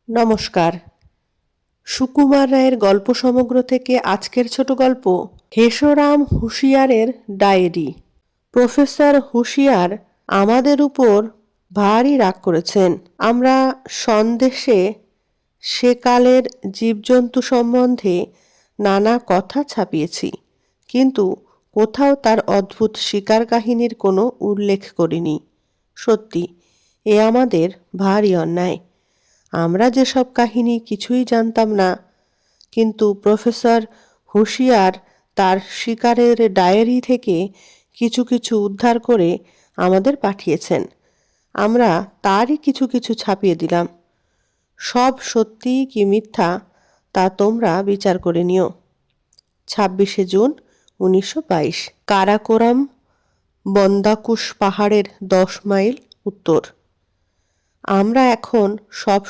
নমস্কার। সুকুমার রায়ের গল্প সমগ্র থেকে আজকের ছোট গল্প হেশরাম হুঁশিয়ারের ডায়েরি। প্রফেসর হুঁশিয়ার আমাদের উপর ভারী রাগ করেছেন। আমরা সন্দেশে সেকালের জীবজন্তু সম্বন্ধে নানা কথা ছাপিয়েছি, কিন্তু কোথাও তার অদ্ভুত শিকার কাহিনীর কোনো উল্লেখ করিনি। সত্যি, এ আমাদের ভারী অন্যায়। আমরা যেসব কাহিনী কিছুই জানতাম না, কিন্তু প্রফেসর হুঁশিয়ার তার শিকারের ডায়েরি থেকে কিছু কিছু উদ্ধার করে আমাদের পাঠিয়েছেন। আমরা তারই কিছু কিছু ছাপিয়ে দিলাম। সব সত্যি কি মিথ্যা তা তোমরা বিচার করে নিও। 26শে জুন 1922, কারাকোরাম, বন্দাকুশ পাহাড়ের 10 মাইল উত্তর। আমরা এখন সব